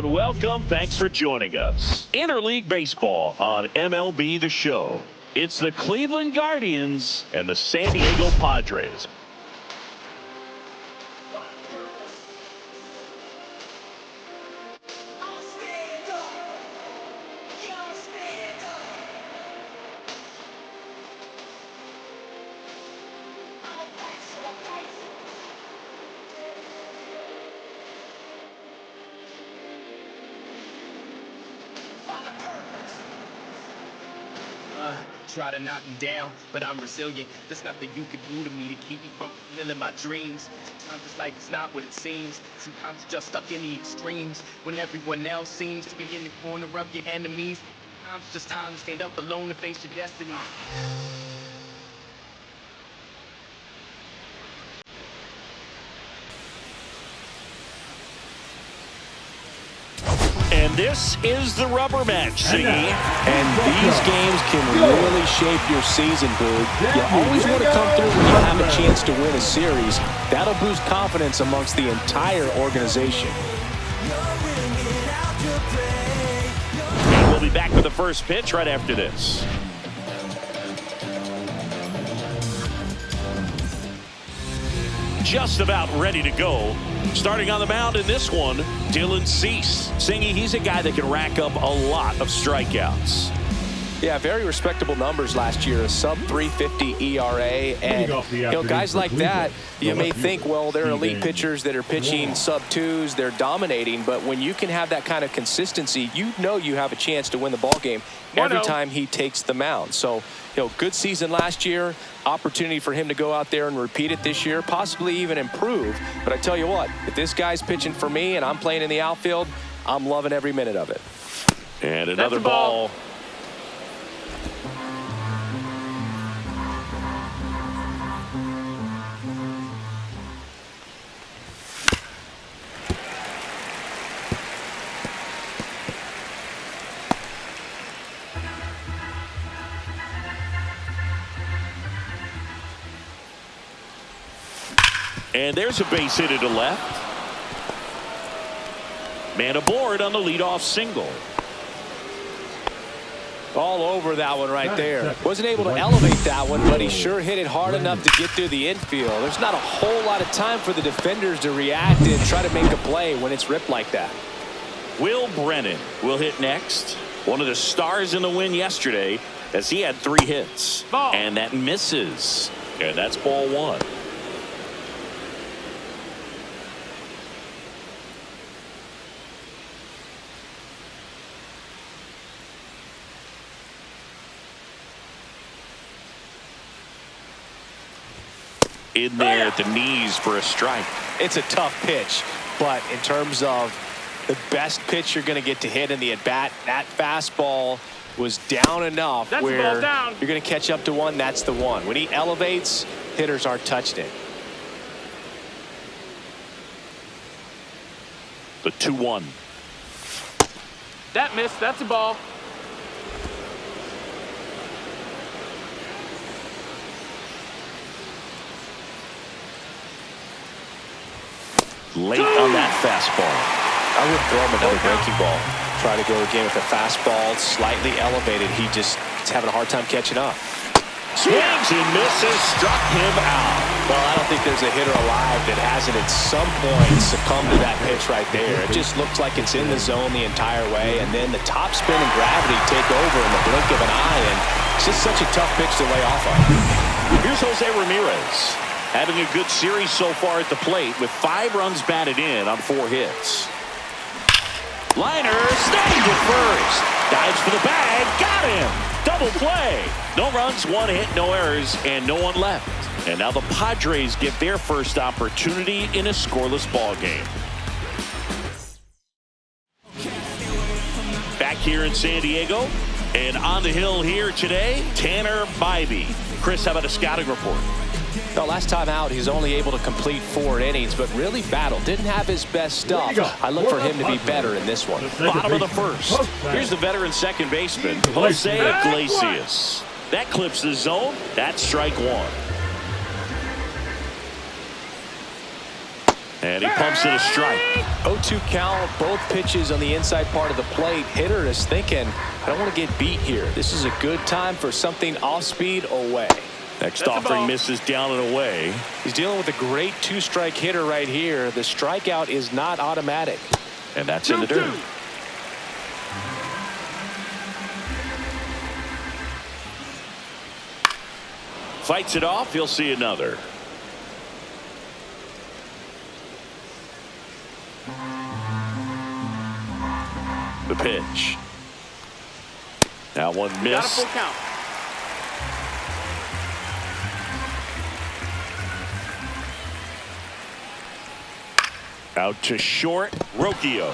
and welcome. Thanks for joining us. Interleague Baseball on MLB The Show. It's the Cleveland Guardians and the San Diego Padres. Try to knock me down, but I'm resilient. There's nothing you can do to me to keep me from fulfilling my dreams. Sometimes it's like it's not what it seems. Sometimes you're just stuck in the extremes when everyone else seems to be in the corner of your enemies. Sometimes it's just time to stand up alone and face your destiny. And this is the rubber match, Ziggy. And these games can really shape your season, Boog. You always want to come through when you have a chance to win a series. That'll boost confidence amongst the entire organization. We'll be back with the first pitch right after this. Just about ready to go. Starting on the mound in this one, Dylan Cease. Singy, he's a guy that can rack up a lot of strikeouts. Yeah, very respectable numbers last year, a sub 350 ERA, and guys like that, you may think, well, they're elite pitchers that are pitching sub twos, they're dominating, but when you can have that kind of consistency, you know you have a chance to win the ball game every time he takes the mound. So, good season last year, opportunity for him to go out there and repeat it this year, possibly even improve. But I tell you what, if this guy's pitching for me and I'm playing in the outfield, I'm loving every minute of it. And another ball. And there's a base hit to left. Man aboard on the leadoff single. All over that one right there. Wasn't able to elevate that one, but he sure hit it hard enough to get through the infield. There's not a whole lot of time for the defenders to react and try to make a play when it's ripped like that. Will Brennan will hit next. One of the stars in the win yesterday, as he had 3 hits. And that misses. And that's ball 1. In there at the knees for a strike. It's a tough pitch, but in terms of the best pitch you're going to get to hit in the at-bat, that fastball was down enough where you're going to catch up to one. That's the one. When he elevates, hitters aren't touching it. The 2-1. That missed. That's a ball. Late on that fastball. I would throw him another breaking ball. Try to go again with a fastball slightly elevated. He's having a hard time catching up. Swings and misses, struck him out. Well, I don't think there's a hitter alive that hasn't at some point succumbed to that pitch right there. It just looks like it's in the zone the entire way, and then the top spin and gravity take over in the blink of an eye, and it's just such a tough pitch to lay off of. Here's Jose Ramirez. Having a good series so far at the plate with 5 runs batted in on 4 hits. Liner, snagged at first. Dives for the bag, got him. Double play. No runs, 1 hit, no errors, and no one left. And now the Padres get their first opportunity in a scoreless ball game. Back here in San Diego, and on the hill here today, Tanner Bybee. Chris, how about a scouting report? No, last time out, he's only able to complete 4 innings, but really battled. Didn't have his best stuff. I look for him to be better in this one. Bottom of the first. Here's the veteran second baseman, Jose Iglesias. That clips the zone. That's strike 1. And he pumps it a strike. 0-2 count, both pitches on the inside part of the plate. Hitter is thinking, I don't want to get beat here. This is a good time for something off speed away. Next offering misses down and away. He's dealing with a great two-strike hitter right here. The strikeout is not automatic. And that's in the dirt. Fights it off. He'll see another. The pitch. Now one missed. Got a full count. Out to short. Rocchio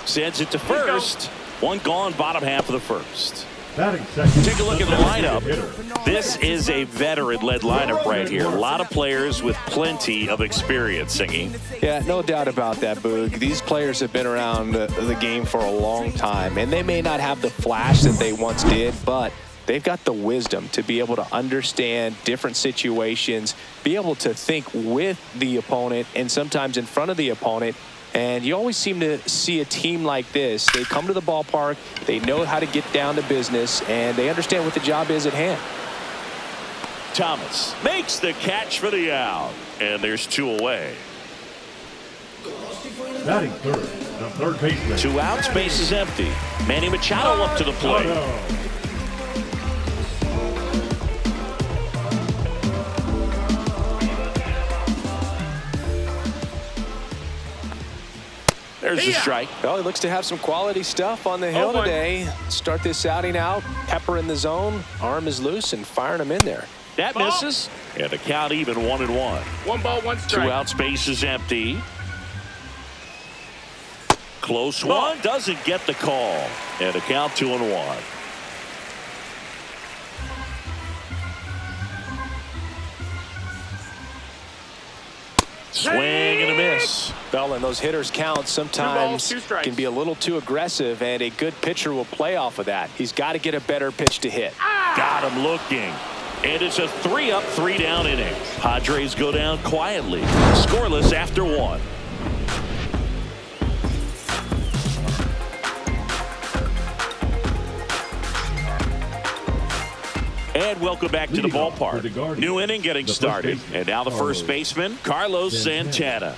sends it to first. One gone, bottom half of the first. Take a look at the lineup. This is a veteran-led lineup right here. A lot of players with plenty of experience, Singy. Yeah, no doubt about that, Boog. These players have been around the game for a long time, and they may not have the flash that they once did, but they've got the wisdom to be able to understand different situations, be able to think with the opponent and sometimes in front of the opponent. And you always seem to see a team like this. They come to the ballpark, they know how to get down to business, and they understand what the job is at hand. Thomas makes the catch for the out, and there's two away. Batting third, the third baseman. 2 outs, base is empty. Manny Machado up to the plate. There's the strike. Well, he looks to have some quality stuff on the hill today. Start this outing out, pepper in the zone, arm is loose, and firing him in there. That misses. And the count even 1-1. 1 ball, 1 strike. 2 outs, base is empty. Close one, doesn't get the call. And the count 2-1. Swing and a miss. Well, and those hitters count sometimes can be a little too aggressive, and a good pitcher will play off of that. He's got to get a better pitch to hit. Got him looking. And it's a 3-up, 3-down inning. Padres go down quietly. Scoreless after 1. And welcome back to the ballpark. New inning getting started. And now the first baseman, Carlos Santana.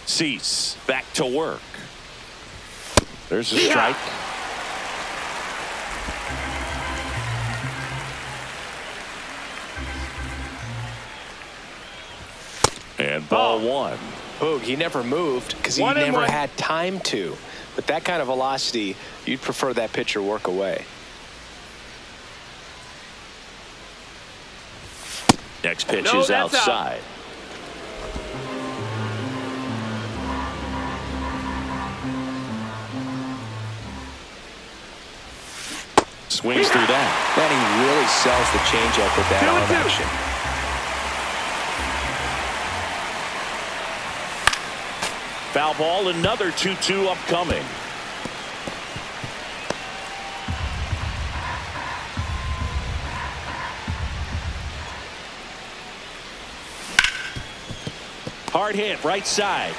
Cease back to work. There's a strike. And ball 1. Boog, he never moved because he never had time to. With that kind of velocity, you'd prefer that pitcher work away. Next pitch is outside. Swings through that. Man, he really sells the changeup with that arm action. Foul ball, another 2-2 upcoming. Hard hit, right side.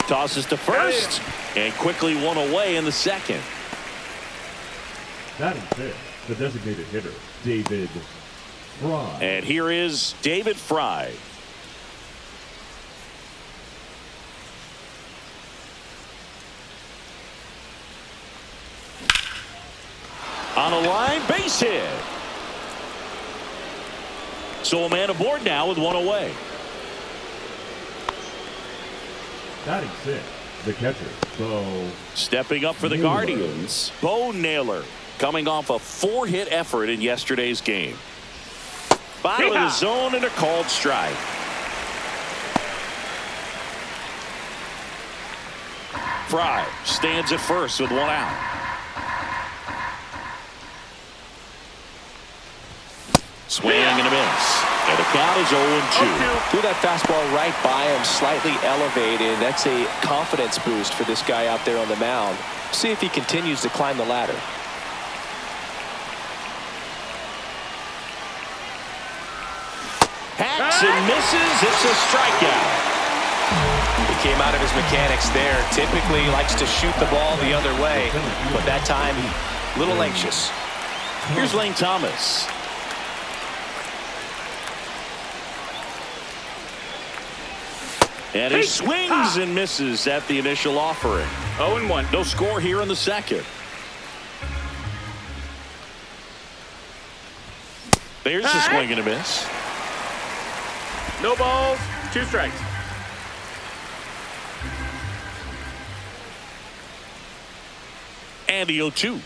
Tosses to first, and quickly one away in the second. Batting fifth, the designated hitter, David Fry. And here is David Fry. On a line, base hit. So a man aboard now with one away. Batting sixth, the catcher, Bo. Stepping up for the Guardians, Bo Naylor, coming off a 4-hit effort in yesterday's game. Bottom of the zone and a called strike. Fry stands at first with 1 out. Swing and a miss. And the count is 0-2. Threw that fastball right by him, slightly elevated. That's a confidence boost for this guy out there on the mound. See if he continues to climb the ladder. Hacks and misses. It's a strikeout. He came out of his mechanics there. Typically likes to shoot the ball the other way, but that time a little anxious. Here's Lane Thomas. And he swings and misses at the initial offering. 0-1. No score here in the second. There's a swing and a miss. No balls, 2 strikes. And the 0-2.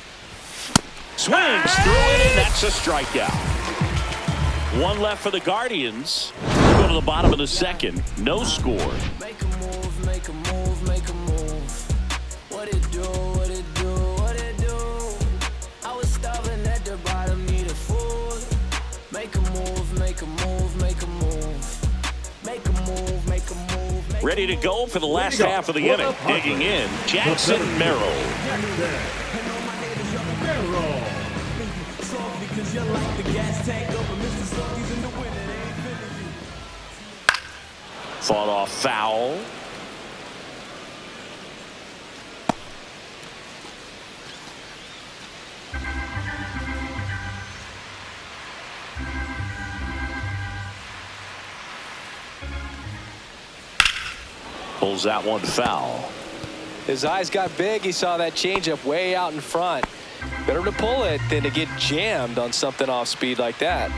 Swings through it, and that's a strikeout. One left for the Guardians. Go to the bottom of the second. No score. Make a move, make a move, make a move. What it do, what it do, what it do. I was starving at the bottom, needed food. Make a move, make a move, make a move. Make a move, make a move. Ready to go for the last half of the inning. Digging in, Jackson Merrill. Fought off foul. Pulls that one foul. His eyes got big. He saw that changeup way out in front. Better to pull it than to get jammed on something off speed like that.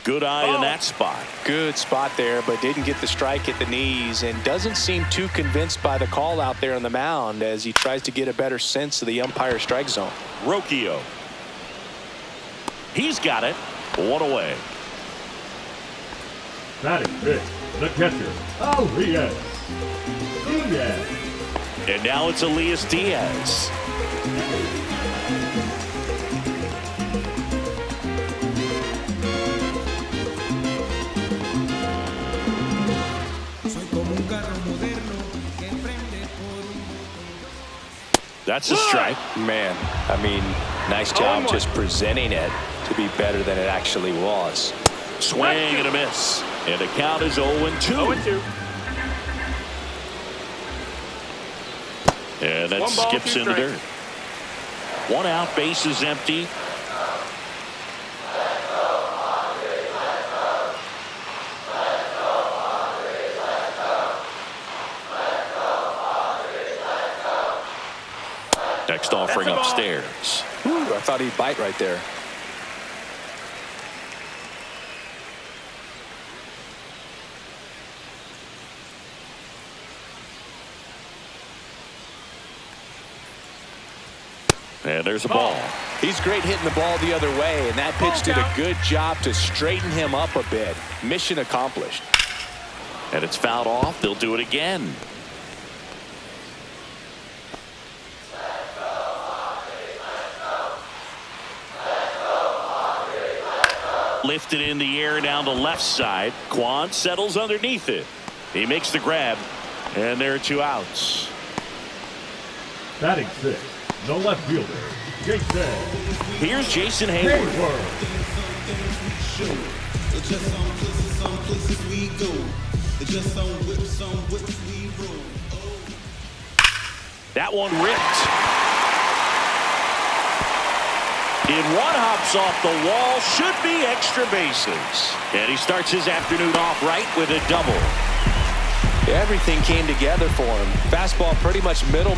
Good eye in that spot. Good spot there, but didn't get the strike at the knees and doesn't seem too convinced by the call out there on the mound as he tries to get a better sense of the umpire strike zone. Rocchio. He's got it. One away. Batting fifth, the catcher, Elias Diaz. And now it's Elias Diaz. That's a strike. Man, I mean, nice job just presenting it to be better than it actually was. Swing and a miss. And the count is 0-2. 0-2. And that skips in the dirt. One out, base is empty. Next offering upstairs. Ooh, I thought he'd bite right there. And there's a ball. He's great hitting the ball the other way, and that pitch did a good job to straighten him up a bit. Mission accomplished. And it's fouled off. They'll do it again. Lifted in the air down the left side. Quan settles underneath it. He makes the grab, and there are 2 outs. Batting sixth, the left fielder, Jason. Here's Jason Hayward. That one ripped. In one hops off the wall, should be extra bases. And he starts his afternoon off right with a double. Everything came together for him. Fastball pretty much middle,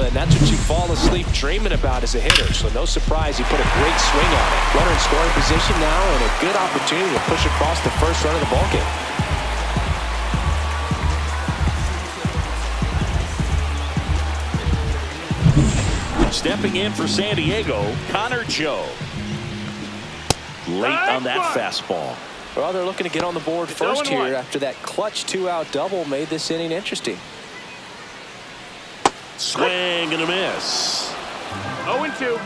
and that's what you fall asleep dreaming about as a hitter. So no surprise he put a great swing on it. Runner in scoring position now and a good opportunity to push across the first run of the ballgame. Stepping in for San Diego, Connor Joe. Late on that fastball. Well, they're looking to get on the board first here after that clutch 2-out double made this inning interesting. Swing and a miss. 0-2.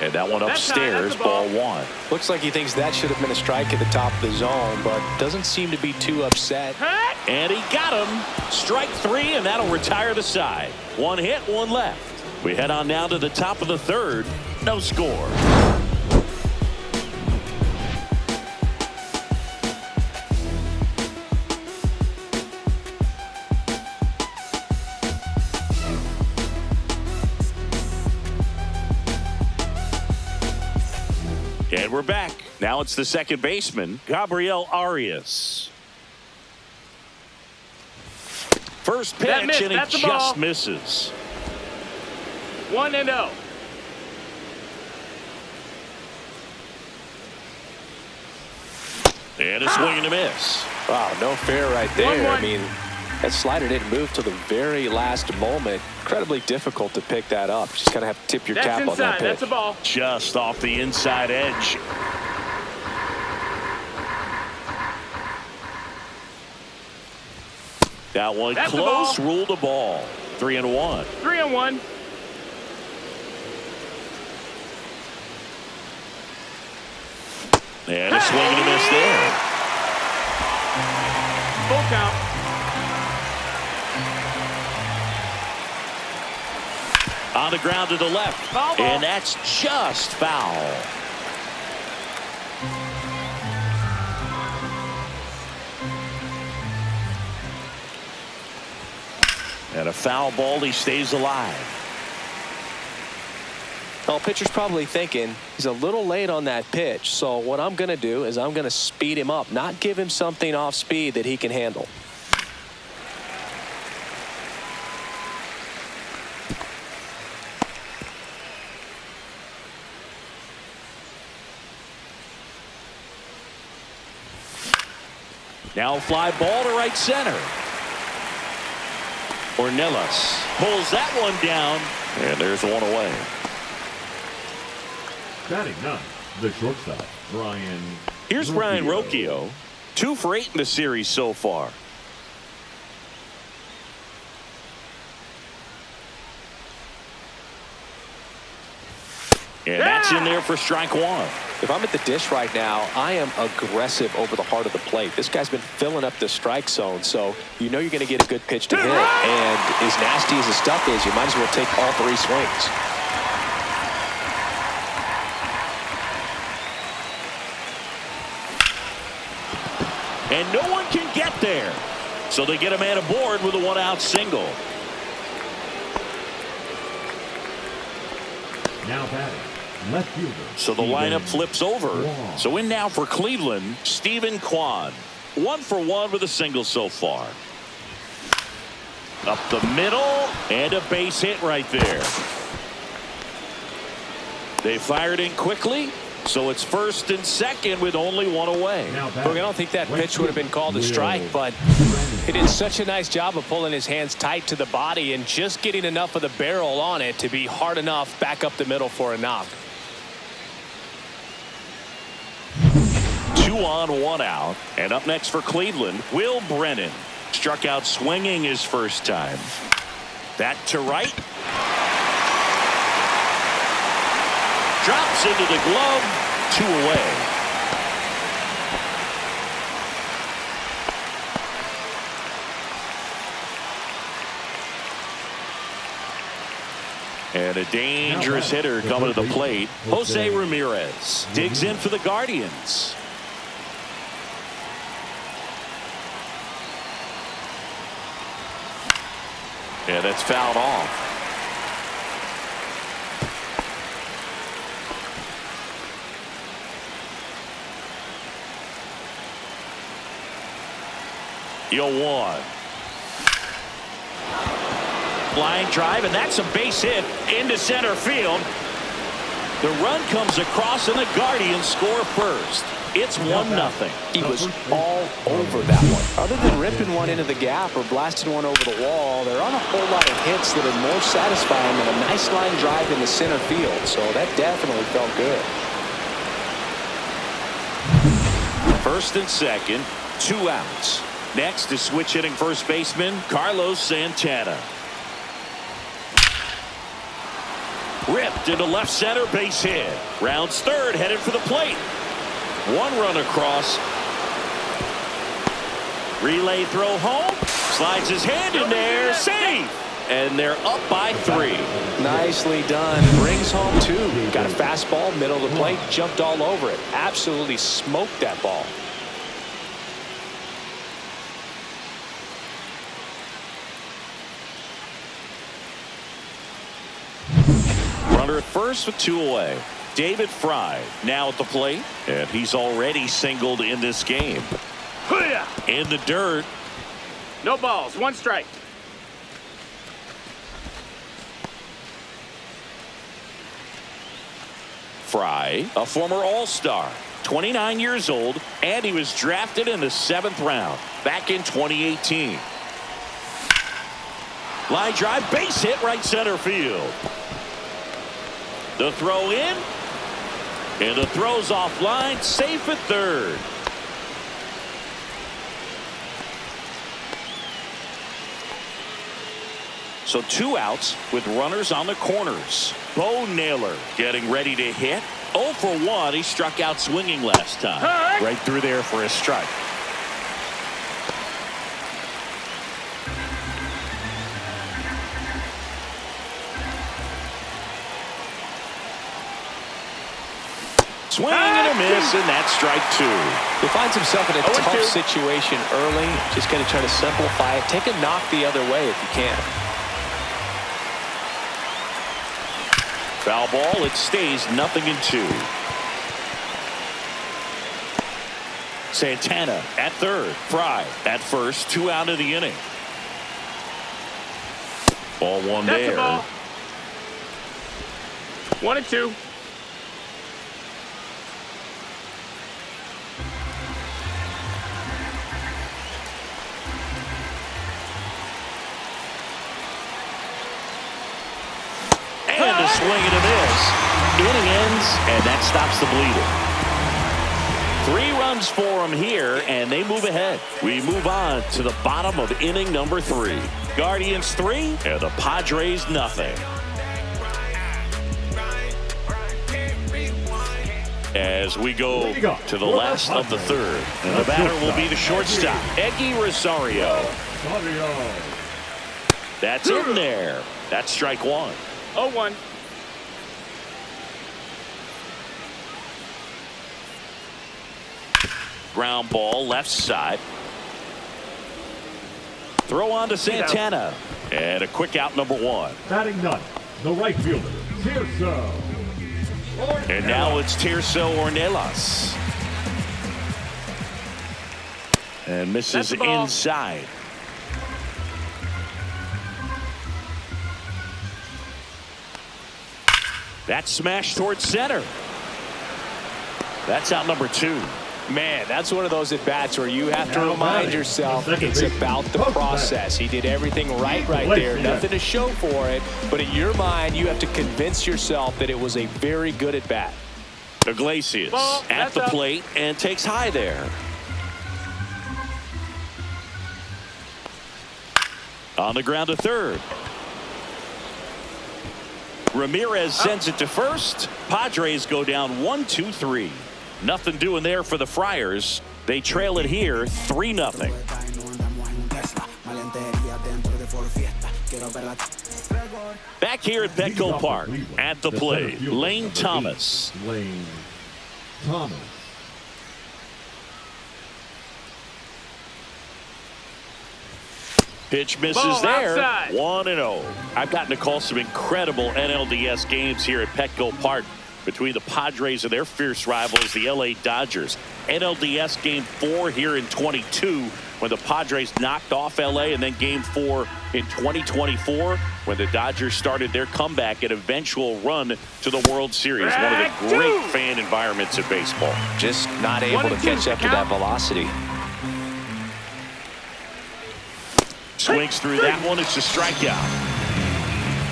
And that one upstairs, ball one. Looks like he thinks that should have been a strike at the top of the zone, but doesn't seem to be too upset. And he got him. Strike three, and that'll retire the side. One hit, one left. We head on now to the top of the third. No score. And we're back. Now it's the second baseman, Gabriel Arias. First pitch, and he just misses. 1-0. And a swing and a miss. Wow, no fair right there. I mean, that slider didn't move till the very last moment. Incredibly difficult to pick that up. Just kind of have to tip your cap on that pitch. That's a ball. Just off the inside edge. That one close, ruled a ball. 3-1. 3-1. And a swing and a miss there. Full count. On the ground to the left. Foul ball. And that's just foul. And a foul ball, he stays alive. Well, pitcher's probably thinking he's a little late on that pitch. So what I'm going to do is I'm going to speed him up, not give him something off speed that he can handle. Now fly ball to right center. Ornelas pulls that one down, and there's one away. Batting ninth, the shortstop, Brian. Here's Brian Rocchio. 2 for 8 in the series so far. And that's in there for strike one. If I'm at the dish right now, I am aggressive over the heart of the plate. This guy's been filling up the strike zone, so you know you're going to get a good pitch to hit. And as nasty as the stuff is, you might as well take all 3 swings. And no one can get there. So they get a man aboard with a 1-out single. Now batting, left fielder. So the lineup flips over. Kwan. So in now for Cleveland, Stephen Kwan. 1 for 1 with a single so far. Up the middle, and a base hit right there. They fired in quickly, so it's first and second with only 1 away. Look, I don't think that pitch would have been called a strike, but he did such a nice job of pulling his hands tight to the body and just getting enough of the barrel on it to be hard enough back up the middle for a knock. 2 on, 1 out. And up next for Cleveland, Will Brennan. Struck out swinging his first time. That to right. Drops into the glove. 2 away. And a dangerous hitter coming to the plate. Jose Ramirez digs in for the Guardians. Yeah, that's fouled off. You'll one. Line drive, and that's a base hit into center field. The run comes across, and the Guardians score first. It's 1-0. He was all over that one. Other than ripping one into the gap or blasting one over the wall, there aren't a whole lot of hits that are more satisfying than a nice line drive in the center field. So that definitely felt good. First and second, 2 outs. Next is switch hitting first baseman Carlos Santana. Ripped into left center, base hit. Rounds third, headed for the plate. One run across. Relay throw home. Slides his hand in there. Save. And they're up by 3. Nicely done. Brings home 2. Got a fastball, middle of the plate, jumped all over it. Absolutely smoked that ball. Runner at first with 2 away. David Fry now at the plate, and he's already singled in this game. In the dirt. No balls, 1 strike. Fry, a former All-Star, 29 years old, and he was drafted in the 7th round back in 2018. Line drive, base hit, right center field. The throw in, and the throw's offline, safe at third. So 2 outs with runners on the corners. Bo Naylor getting ready to hit. 0 for 1. He struck out swinging last time. Right through there for a strike. Swing and a miss, and that's strike 2. He finds himself in a tough situation early. Just going to try to simplify it. Take a knock the other way if you can. Foul ball, it stays 0-2. Santana at third. Fry at first. 2 out of the inning. Ball 1 That's there. the ball. 1-2. And a swing and a miss. Inning ends, and that stops the bleeding. 3 runs for him here, and they move ahead. We move on to the bottom of inning number 3. Guardians 3, and the Padres nothing. As we go to the last of the 3rd, and the batter will be the shortstop, Eggy Rosario. That's in there. That's strike 1. 0-1. Ground ball left side. Throw on to Santana. And a quick out, number 1. Batting ninth, the right fielder, Tirso. And now it's Tirso Ornelas. And misses inside. That smash towards center. That's out number 2. Man, that's one of those at-bats where you have to remind yourself it's about the process. He did everything right there. Nothing to show for it. But in your mind, you have to convince yourself that it was a very good at-bat. Iglesias at the plate and takes high there. On the ground to third. Ramirez sends it to first. Padres go down 1-2-3. Nothing doing there for the Friars. They trail it here 3-0. Back here at Petco Park at the plate, Lane Thomas. Lane Thomas. Pitch misses there. 1-0. I've gotten to call some incredible NLDS games here at Petco Park between the Padres and their fierce rivals, the LA Dodgers. NLDS Game 4 here in 22 when the Padres knocked off LA, and then Game 4 in 2024 when the Dodgers started their comeback and eventual run to the World Series. One of the great fan environments in baseball. Just not able to catch up to that velocity. Swings through that one. It's a strikeout.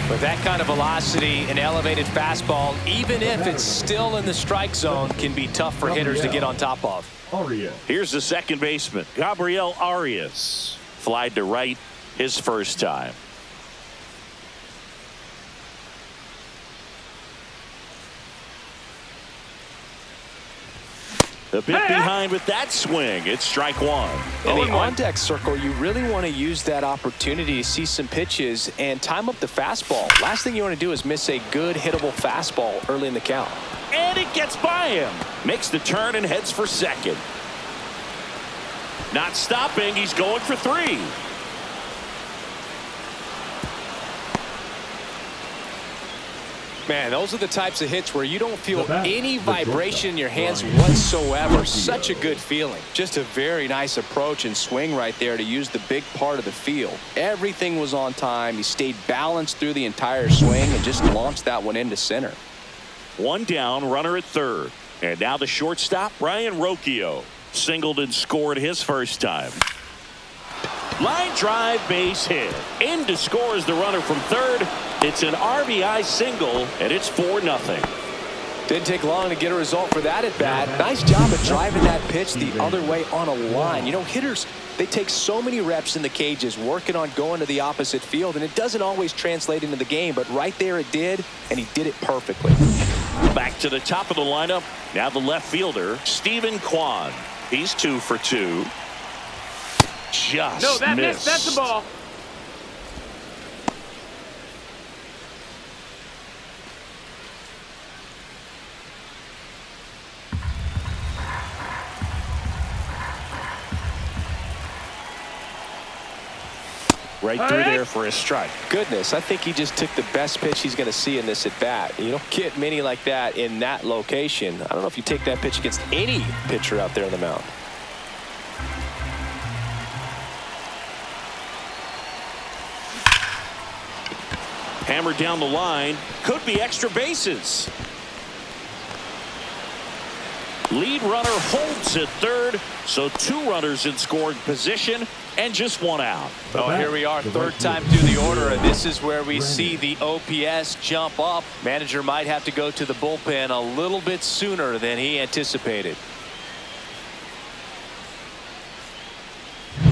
With that kind of velocity, an elevated fastball, even if it's still in the strike zone, can be tough for hitters to get on top of. Here's the second baseman, Gabriel Arias. Flied to right his first time. A bit behind with that swing. It's strike one. In the on-deck circle, you really want to use that opportunity to see some pitches and time up the fastball. Last thing you want to do is miss a good hittable fastball early in the count. And it gets by him. Makes the turn and heads for second. Not stopping. He's going for three. Man, those are the types of hits where you don't feel any vibration in your hands whatsoever. Such a good feeling. Just a very nice approach and swing right there to use the big part of the field. Everything was on time. He stayed balanced through the entire swing and just launched that one into center. One down, runner at third. And now the shortstop, Ryan Rocchio. Singled and scored his first time. Line drive, base hit. In to score is the runner from third. It's an RBI single, and it's 4-0. Didn't take long to get a result for that at bat. Nice job of driving that pitch the other way on a line. You know, hitters, they take so many reps in the cages working on going to the opposite field, and it doesn't always translate into the game, but right there it did, and he did it perfectly. Back to the top of the lineup. Now the left fielder, Stephen Kwan. He's 2 for 2. Just No, that missed. That's the ball. Right through there for a strike. Goodness, I think he just took the best pitch he's going to see in this at bat. You don't get many like that in that location. I don't know if you take that pitch against any pitcher out there on the mound. Hammered down the line. Could be extra bases. Lead runner holds at third. So 2 runners in scoring position and just 1 out. Oh, here we are, third time through the order, and this is where we see the OPS jump up. Manager might have to go to the bullpen a little bit sooner than he anticipated.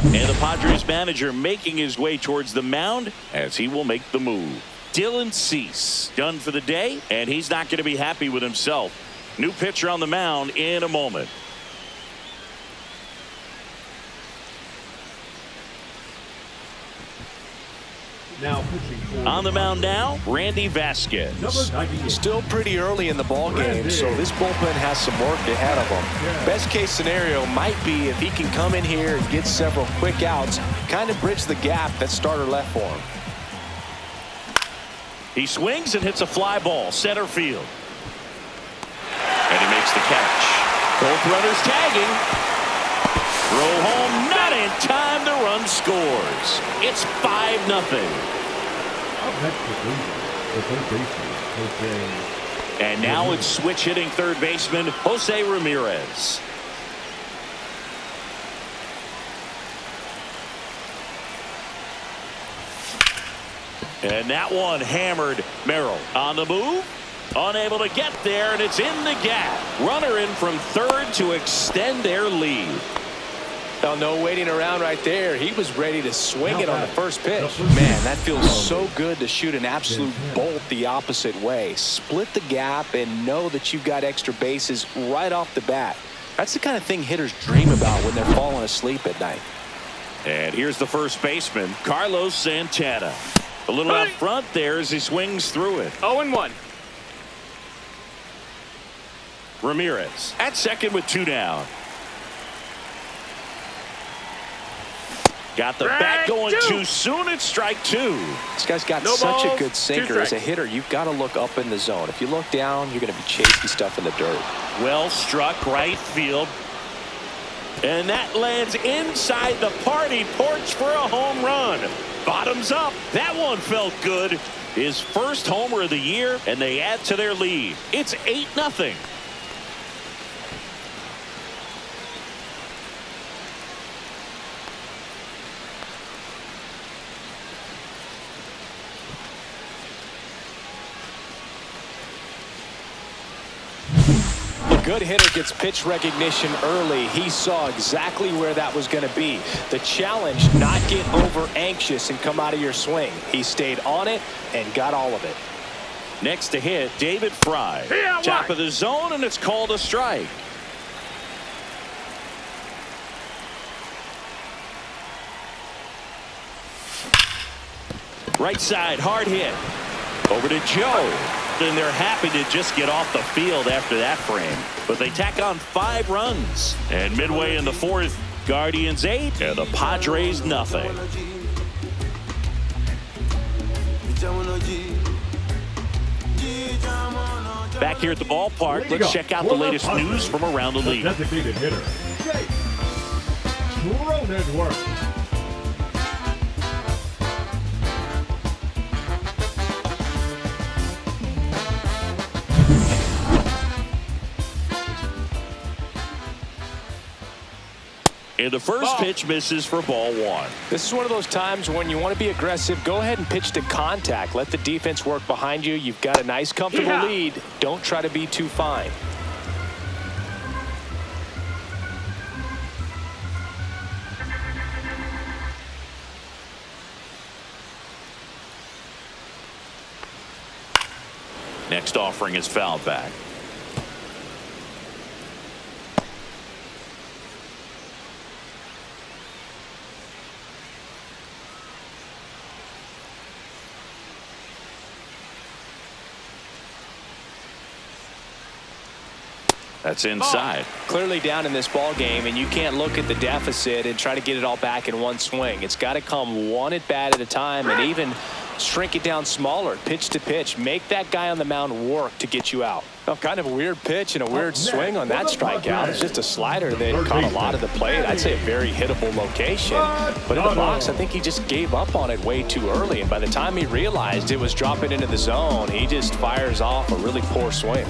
And the Padres manager making his way towards the mound as he will make the move. Dylan Cease done for the day, and he's not going to be happy with himself. New pitcher on the mound in a moment. Now pitching On the mound now, Randy Vasquez. Still pretty early in the ball game, so this bullpen has some work ahead of him. Best case scenario might be if he can come in here and get several quick outs, kind of bridge the gap that starter left for him. He swings and hits a fly ball center field. And he makes the catch. Both runners tagging. Throw home, not in time. The run scores. It's 5-0. And now it's switch hitting third baseman Jose Ramirez. And that one hammered. Merrill on the move. Unable to get there, and it's in the gap. Runner in from third to extend their lead. Oh, no waiting around right there. He was ready to swing it on the first pitch. Man, that feels so good to shoot an absolute bolt the opposite way. Split the gap and know that you've got extra bases right off the bat. That's the kind of thing hitters dream about when they're falling asleep at night. And here's the first baseman, Carlos Santana. A little out front there as he swings through it. 0-1. Ramirez at second with 2 down. Got the bat going too soon. It's strike 2. This guy's got such a good sinker. As a hitter, you've got to look up in the zone. If you look down, you're going to be chasing stuff in the dirt. Well struck right field. And that lands inside the party porch for a home run. Bottoms up. That one felt good. His first homer of the year, and they add to their lead. It's 8-0. Good hitter gets pitch recognition early. He saw exactly where that was going to be. The challenge, not get over anxious and come out of your swing. He stayed on it and got all of it. Next to hit, David Fry. Top of the zone, and it's called a strike. Right side, hard hit. Over to Joe. And they're happy to just get off the field after that frame. But they tack on 5 runs. And midway in the 4th, Guardians 8 and the Padres nothing. Back here at the ballpark, let's check out the latest news from around the league. Designated hitter, Jake Cronenworth. And the first pitch misses for ball 1. This is one of those times when you want to be aggressive. Go ahead and pitch to contact. Let the defense work behind you. You've got a nice, comfortable lead. Don't try to be too fine. Next offering is fouled back. That's inside. Clearly down in this ball game, and you can't look at the deficit and try to get it all back in one swing. It's got to come one at bat at a time, and even shrink it down smaller, pitch to pitch. Make that guy on the mound work to get you out. Well, kind of a weird pitch and a weird swing on that strikeout. It's just a slider that caught a lot of the plate. I'd say a very hittable location. But in the box, I think he just gave up on it way too early. And by the time he realized it was dropping into the zone, he just fires off a really poor swing.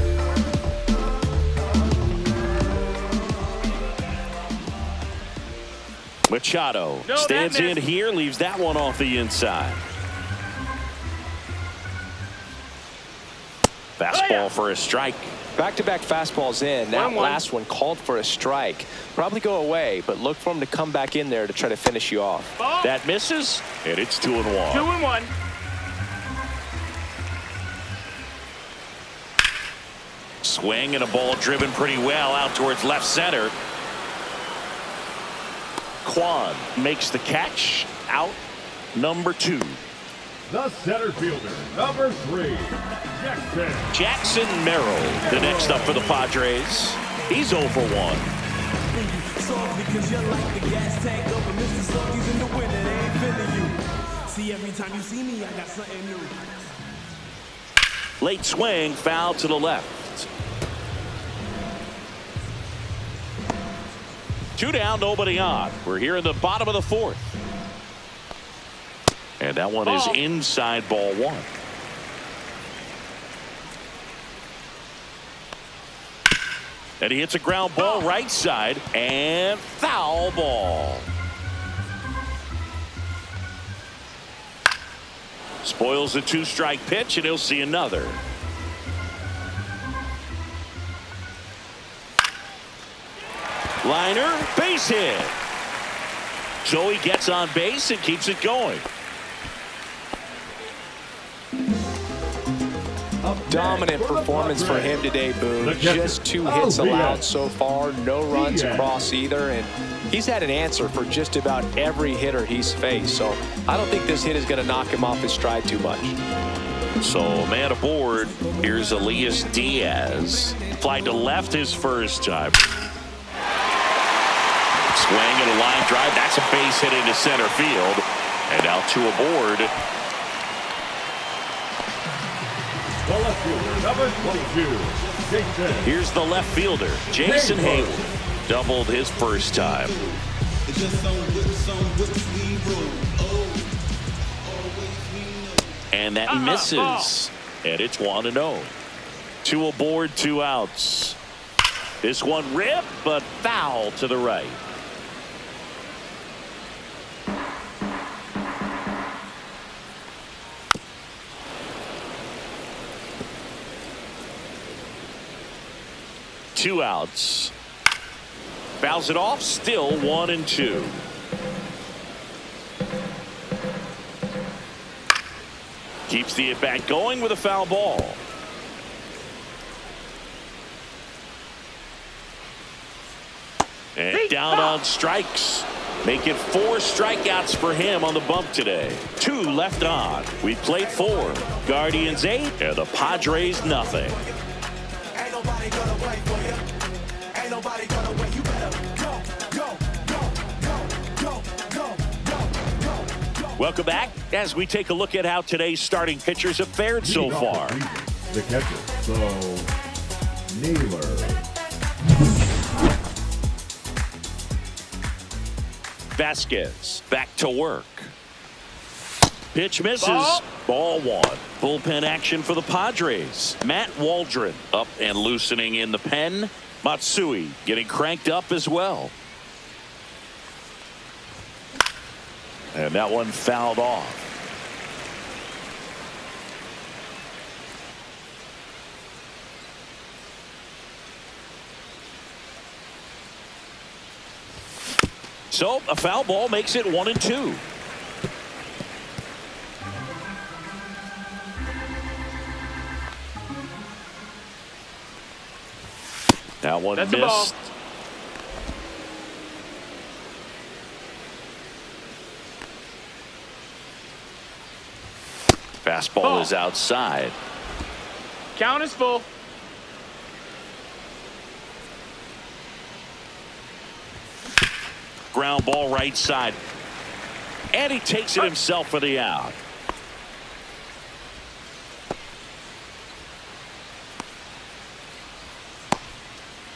Machado stands in here, leaves that one off the inside. Fastball for a strike. Back-to-back fastballs in. That last one called for a strike. Probably go away, but look for him to come back in there to try to finish you off. That misses, and it's 2-1. 2-1. Swing and a ball driven pretty well out towards left center. Kwan makes the catch. Out number 2. The center fielder, number 3, Jackson Merrill, the next up for the Padres. He's 0 for 1. Late swing, foul to the left. 2 down, nobody on. We're here in the bottom of the 4th. And that one is inside ball 1. And he hits a ground ball right side and foul ball. Spoils the 2-strike pitch, and he'll see another. Liner, base hit. So he gets on base and keeps it going. Dominant performance for him today, Boo. Just 2 hits allowed so far, no runs across either, and he's had an answer for just about every hitter he's faced. So I don't think this hit is going to knock him off his stride too much. So man aboard. Here's Elias Diaz. Fly to left his first time. Swing and a line drive. That's a base hit into center field. And now 2 aboard. the left fielder, number 22, Jason. Here's the left fielder, Jason Hayward. Doubled his first time. And that misses. And it's 1-0. 2 aboard, 2 outs. This one ripped, but foul to the right. Two outs. Fouls it off, still 1-2. Keeps the at-bat going with a foul ball. And down on strikes. Make it 4 strikeouts for him on the bump today. 2 left on. We played 4. Guardians 8 and the Padres nothing. Ain't nobody gonna wait for you. Ain't nobody gonna wait. You better go, go, go, go, go, go, go. Welcome back as we take a look at how today's starting pitchers have fared so far. The catcher, so Naylor. Vasquez back to work. Pitch misses. Ball 1. Bullpen action for the Padres. Matt Waldron up and loosening in the pen. Matsui getting cranked up as well. And that one fouled off. So a foul ball makes it 1-2. That one That's missed. Fastball is outside. Count is full. Ground ball right side. And he takes it himself for the out.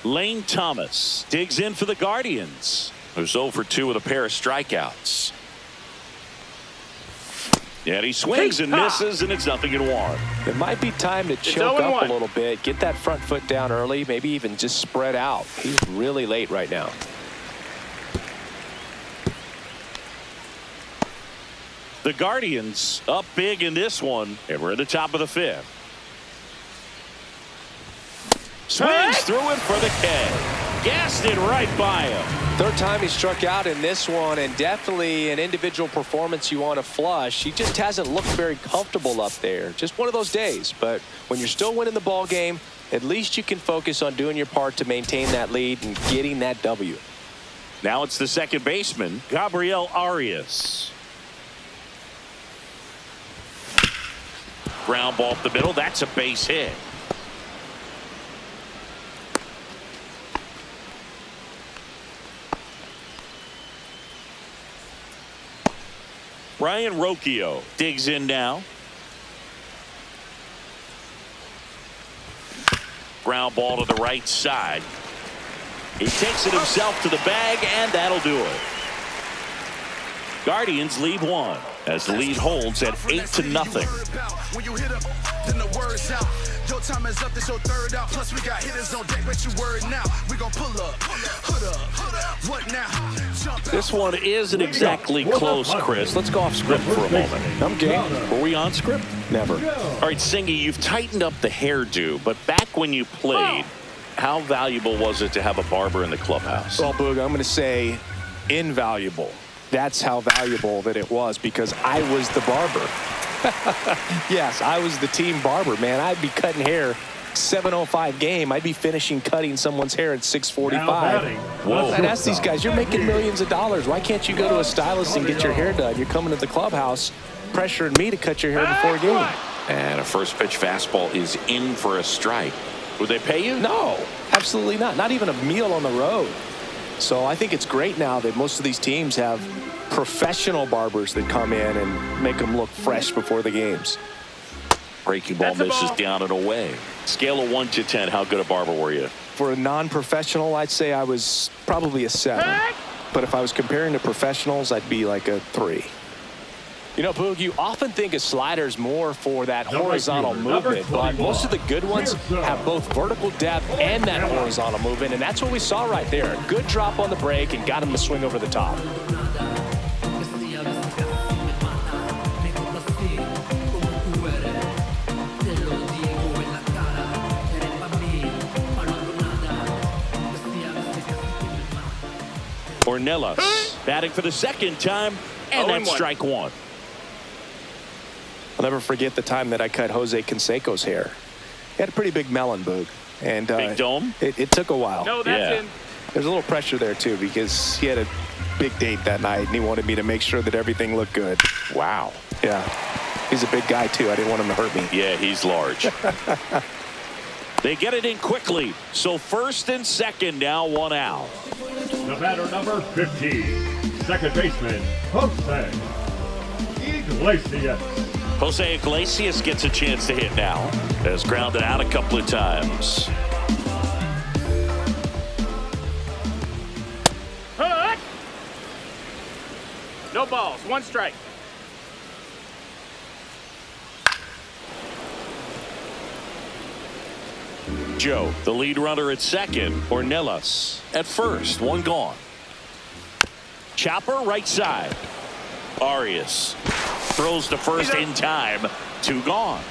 Lane Thomas digs in for the Guardians. Who's 0 for 2 with a pair of strikeouts. And he swings and misses, and it's 0-1. It might be time to choke up a little bit, get that front foot down early, maybe even just spread out. He's really late right now. The Guardians up big in this one, and we're at the top of the 5th. Swings through it for the K. Gassed it right by him. Third time he struck out in this one, and definitely an individual performance you want to flush. He just hasn't looked very comfortable up there. Just one of those days. But when you're still winning the ball game, at least you can focus on doing your part to maintain that lead and getting that W. Now it's the second baseman, Gabriel Arias. Ground ball up the middle. That's a base hit. Brian Rocchio digs in now. Ground ball to the right side. He takes it himself to the bag, and that'll do it. Guardians lead 1 as the lead holds at 8-0. When you hit up, then the word's out. Your time is up, this your third out. Plus we got hitters on deck, bet you word now. We gon' pull up, hood up, what now? This one isn't exactly close, Chris. Let's go off script for a moment. I'm game. Were we on script? Never. All right, Singy, you've tightened up the hairdo, but back when you played, how valuable was it to have a barber in the clubhouse? Well, Boog, I'm going to say invaluable. That's how valuable that it was, because I was the barber. Yes, I was the team barber, man. I'd be cutting hair 7:05 game. I'd be finishing cutting someone's hair at 6:45. Whoa. I'd ask these guys, you're making millions of dollars. Why can't you go to a stylist and get your hair done? You're coming to the clubhouse pressuring me to cut your hair before a game. And a first pitch fastball is in for a strike. Would they pay you? No, absolutely not. Not even a meal on the road. So I think it's great now that most of these teams have professional barbers that come in and make them look fresh before the games. Breaking ball misses down and away. Scale of 1 to 10, how good a barber were you? For a non-professional, I'd say I was probably a 7. But if I was comparing to professionals, I'd be like a 3. You know, Boog, you often think of sliders more for that horizontal movement, but most of the good ones have both vertical depth and that horizontal movement, and that's what we saw right there. Good drop on the break and got him to swing over the top. Ornelas batting for the second time, and that's strike 1. I'll never forget the time that I cut Jose Canseco's hair. He had a pretty big melon, Boog. And big dome? It took a while. No, that's in. There's a little pressure there, too, because he had a big date that night, and he wanted me to make sure that everything looked good. Wow. Yeah. He's a big guy, too. I didn't want him to hurt me. Yeah, he's large. They get it in quickly. So first and second, now one out. The batter number 15, second baseman, Jose Iglesias. Jose Iglesias gets a chance to hit now. Has grounded out a couple of times. No balls. One strike. Joe, the lead runner at second. Ornelas at first. One gone. Chopper right side. Arias throws to first in time. Two gone.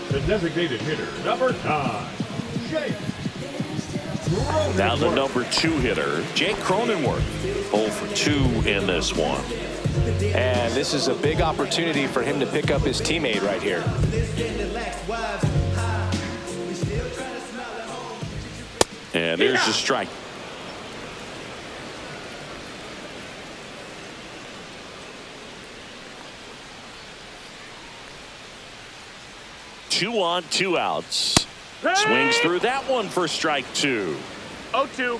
The designated hitter, number 9, Jake. Now the number 2 hitter, Jake Cronenworth. 0 for 2 in this one. And this is a big opportunity for him to pick up his teammate right here. And there's the strike. Two on, 2 outs. Swings through that one for strike 2. 0-2.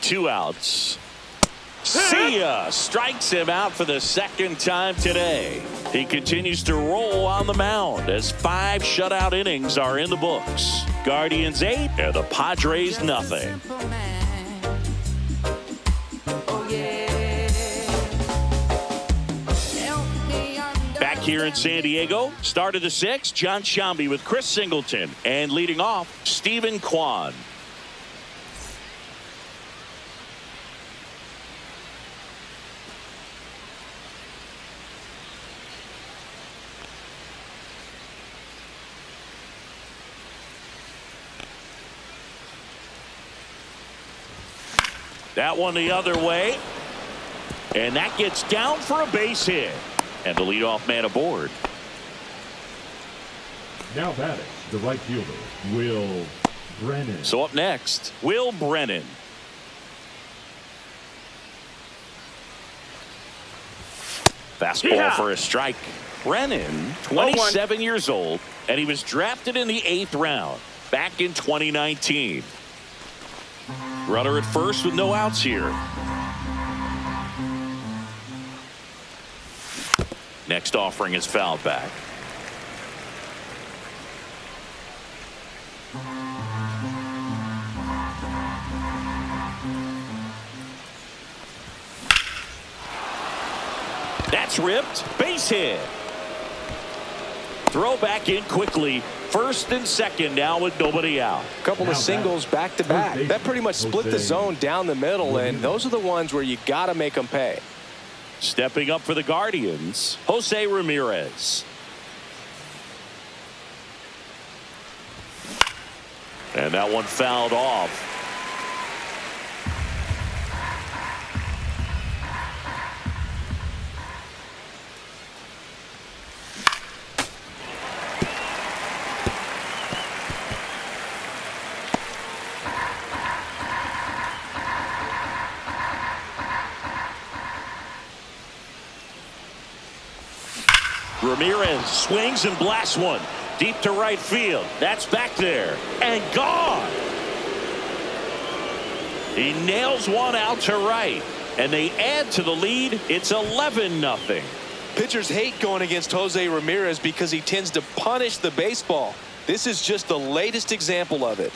Two outs. See ya! Strikes him out for the second time today. He continues to roll on the mound as 5 shutout innings are in the books. Guardians 8 and the Padres nothing. Back here in San Diego, start of the 6th, John Sciambi with Chris Singleton, and leading off, Stephen Kwan. That one the other way. And that gets down for a base hit. And the leadoff man aboard. Now batting, the right fielder, Will Brennan. So up next, Will Brennan. Fastball for a strike. Brennan, 27 years old, and he was drafted in the 8th round back in 2019. Runner at first with no outs here. Next offering is fouled back. That's ripped. Base hit. Throw back in quickly. First and second now with nobody out. A couple of singles back to back. That pretty much split the zone down the middle, and those are the ones where you got to make them pay. Stepping up for the Guardians, Jose Ramirez. And that one fouled off. Ramirez swings and blasts one deep to right field. That's back there and gone. He nails one out to right, and they add to the lead. It's 11-0. Pitchers hate going against Jose Ramirez because he tends to punish the baseball. This is just the latest example of it.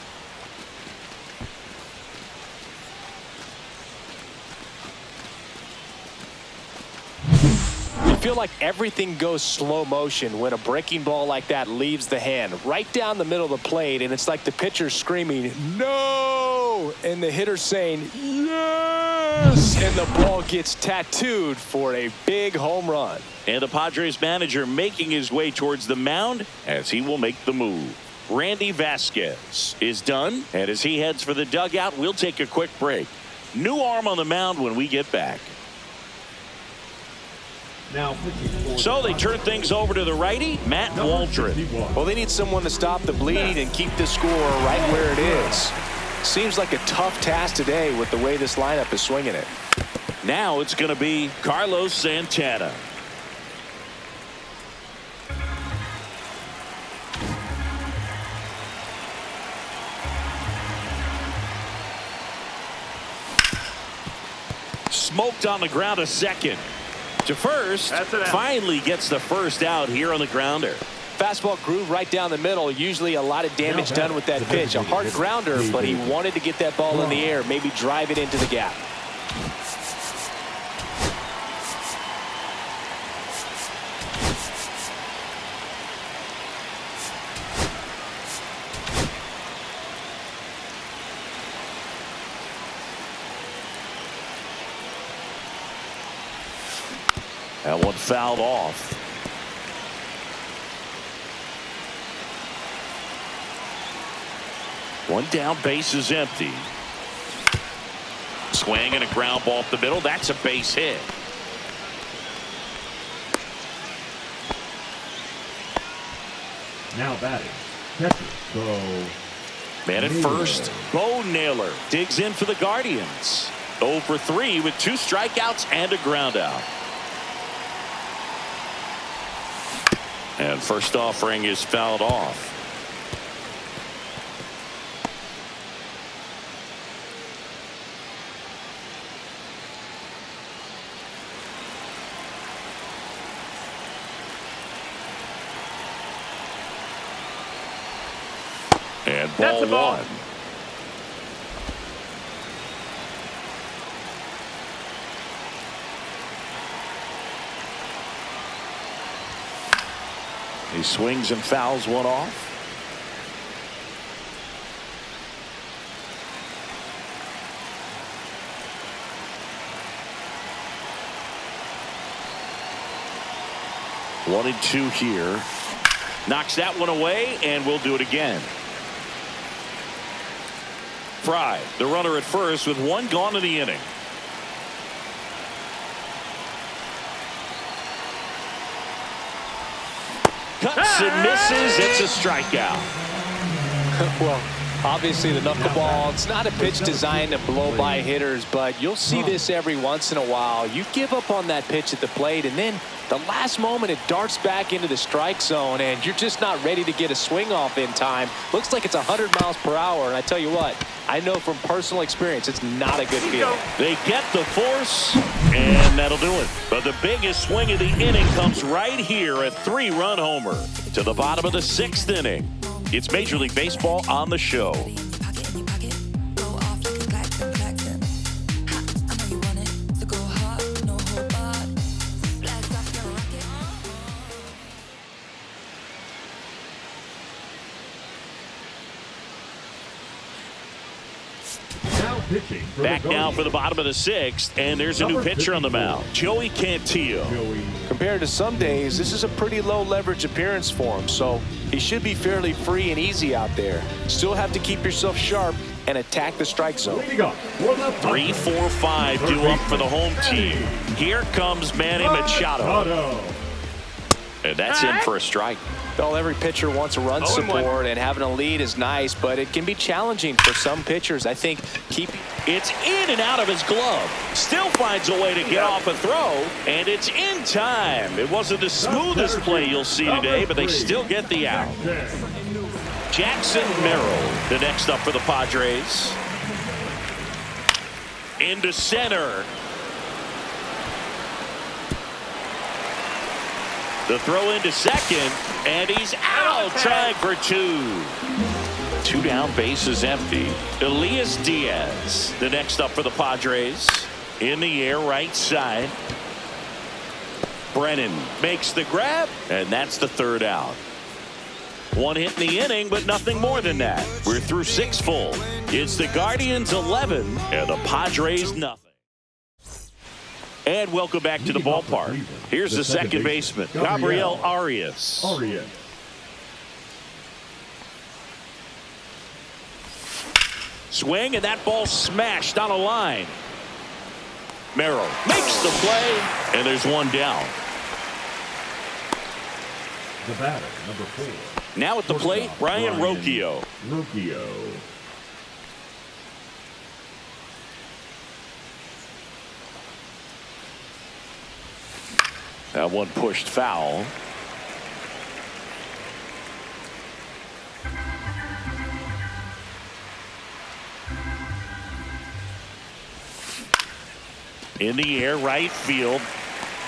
I feel like everything goes slow motion when a breaking ball like that leaves the hand right down the middle of the plate, and it's like the pitcher screaming no and the hitter saying yes, and the ball gets tattooed for a big home run. And the Padres manager making his way towards the mound as he will make the move. Randy Vasquez is done, and as he heads for the dugout, we'll take a quick break. New arm on the mound when we get back. Now pitching. So they turn things over to the righty, Matt Waldron. Well, they need someone to stop the bleed and keep the score right where it is. Seems like a tough task today with the way this lineup is swinging it. Now it's going to be Carlos Santana. Smoked on the ground a second. To first, finally gets the first out here on the grounder. Fastball groove right down the middle. Usually a lot of damage done with that pitch. A hard grounder, but he wanted to get that ball in the air, maybe drive it into the gap. That one fouled off. One down, base is empty. Swing and a ground ball up the middle. That's a base hit. Now batting. Catcher. Bo. Man at first, Bo Naylor digs in for the Guardians. 0 for 3 with 2 strikeouts and a ground out. And first offering is fouled off. And ball one. He swings and fouls one off. One and two here. Knocks that one away, and we'll do it again. Fry, the runner at first with one gone in the inning. Cuts and misses. It's a strikeout. Well, obviously the knuckleball, it's not a pitch designed to blow by hitters, but you'll see this every once in a while. You give up on that pitch at the plate, and then the last moment it darts back into the strike zone, and you're just not ready to get a swing off in time. Looks like it's 100 miles per hour, and I tell you what, I know from personal experience it's not a good feeling. They get the force, and that'll do it. But the biggest swing of the inning comes right here, a 3-run homer to the bottom of the 6th inning. It's Major League Baseball on the show. Back now for the bottom of the 6th, and there's a new pitcher on the mound, Joey Cantillo. Compared to some days, this is a pretty low leverage appearance for him, so he should be fairly free and easy out there. Still have to keep yourself sharp and attack the strike zone. 3, 4, 5 due up for the home team. Here comes Manny Machado. And that's in for a strike. Well, every pitcher wants a run support, and having a lead is nice, but it can be challenging for some pitchers. I think it's in and out of his glove. Still finds a way to get off a throw, and it's in time. It wasn't the smoothest play you'll see today, but they still get the out. Jackson Merrill, the next up for the Padres. Into center. The throw into second, and he's out, trying for 2. 2 down, base is empty. Elias Diaz, the next up for the Padres. In the air, right side. Brennan makes the grab, and that's the 3rd out. 1 hit in the inning, but nothing more than that. We're through 6 full. It's the Guardians 11, and the Padres nothing. And welcome back to the ballpark. Here's the second baseman, Gabriel Arias. Swing, and that ball smashed on a line. Merrill makes the play, and there's one down. The batter, number 4. Now at the plate, Brian Rocchio. Rocchio. That one pushed foul. In the air, right field.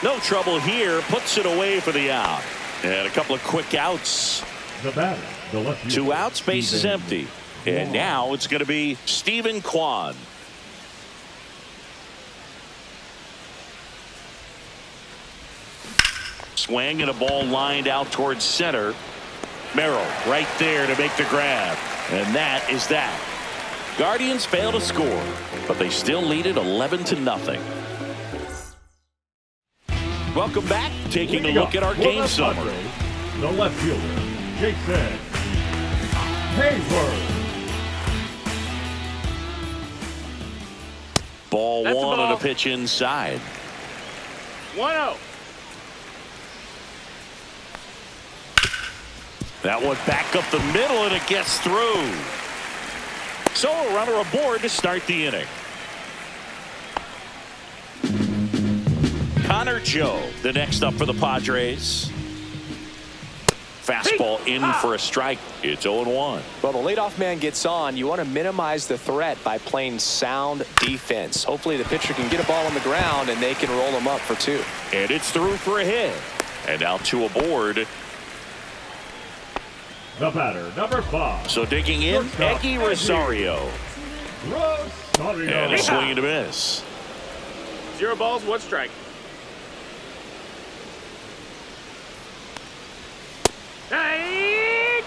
No trouble here. Puts it away for the out. And a couple of quick outs. The batter, the left fielder, 2 outs, base is empty. And now it's going to be Stephen Kwan. Swing and a ball lined out towards center. Merrill right there to make the grab. And that is that. Guardians fail to score, but they still lead it 11-0. Welcome back. Taking a look at our game summary. The left fielder, Jason Hayward. Ball That's 1 a ball. on a pitch inside. 1-0. That one back up the middle, and it gets through. So a runner aboard to start the inning. Connor Joe, the next up for the Padres. Fastball in for a strike. It's 0-1. Well, the leadoff man gets on. You want to minimize the threat by playing sound defense. Hopefully the pitcher can get a ball on the ground and they can roll him up for 2. And it's through for a hit. And now 2 aboard. The batter, number 5. So digging in, Eggy Rosario. And a swing and a miss. 0 balls, 1 strike. Hey!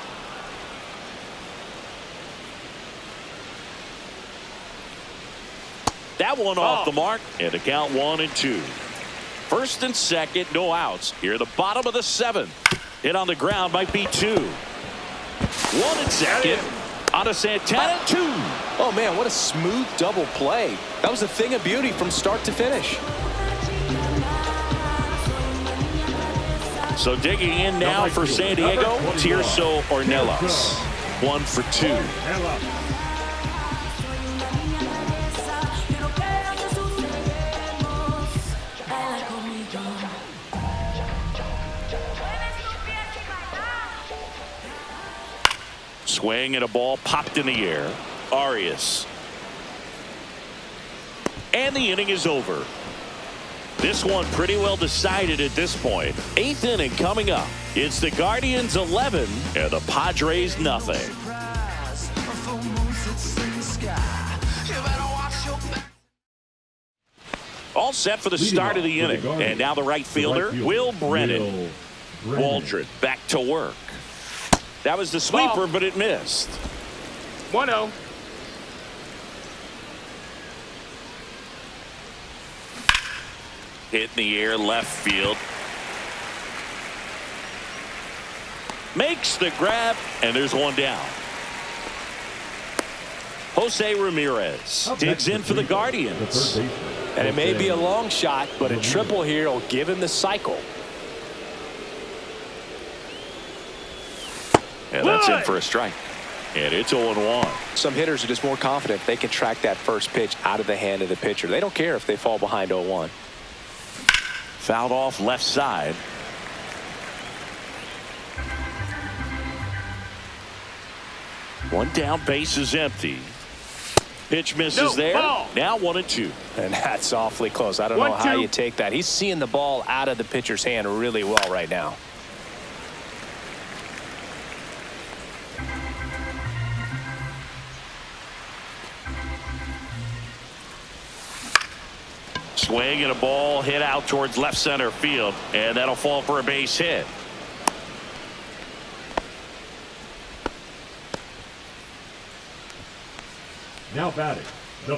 That one off the mark, and the count 1-2. First and second, no outs. Here, the bottom of the 7th. Hit on the ground might be 2. 1 and second. On to Santana, 2. Oh, man, what a smooth double play. That was a thing of beauty from start to finish. So digging in now for San Diego, Tirso Ornelas. 1 for 2. Swing and a ball popped in the air. Arias. And the inning is over. This one pretty well decided at this point. 8th inning coming up. It's the Guardians 11 and the Padres nothing. All set for the start of the inning. And now the right fielder, Will Brennan. Waldron back to work. That was the sweeper, but it missed. 1-0. Hit in the air, left field. Makes the grab, and there's one down. Jose Ramirez digs in for the Guardians. And it may be a long shot, but a triple here will give him the cycle. And that's in for a strike. And it's 0-1. Some hitters are just more confident they can track that first pitch out of the hand of the pitcher. They don't care if they fall behind 0-1. Fouled off left side. One down, base is empty. Pitch misses there. Ball. Now 1-2. And that's awfully close. I don't know how you take that. He's seeing the ball out of the pitcher's hand really well right now. Swing and a ball hit out towards left center field, and that'll fall for a base hit. Now batting.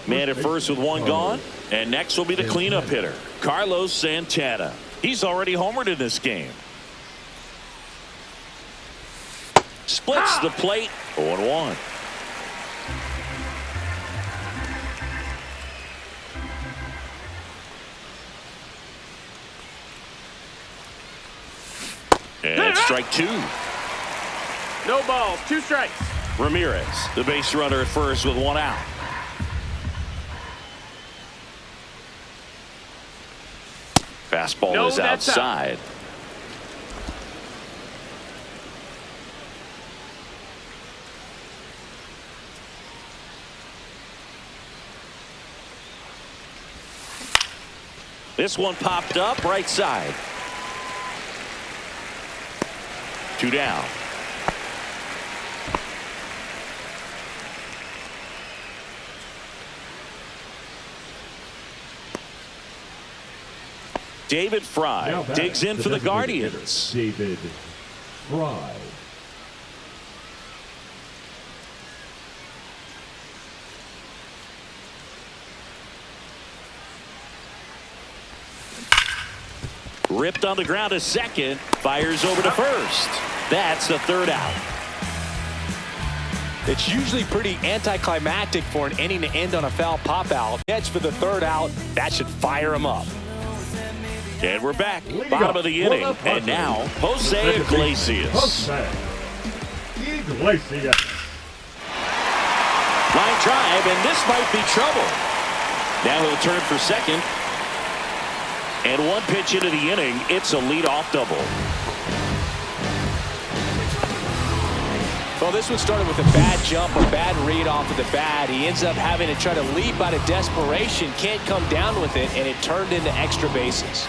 Man at first with one gone, and next will be the cleanup hitter, Carlos Santana. He's already homered in this game. Splits the plate, 0-1. And strike two. No balls, 2 strikes. Ramirez, the base runner at first with 1 out. Fastball is outside. This one popped up right side. 2 down. David Fry digs in for the Guardians. David Fry. Ripped on the ground to second. Fires over to first. That's the 3rd out. It's usually pretty anticlimactic for an inning to end on a foul pop out. Catch for the 3rd out. That should fire him up. And we're back. Bottom of the inning. And now, Jose Iglesias. Jose Iglesias. Line drive, and this might be trouble. Now he'll turn for second. And 1 pitch into the inning, it's a leadoff double. Well, this one started with a bad jump, a bad read off of the bat. He ends up having to try to lead out of desperation, can't come down with it, and it turned into extra bases.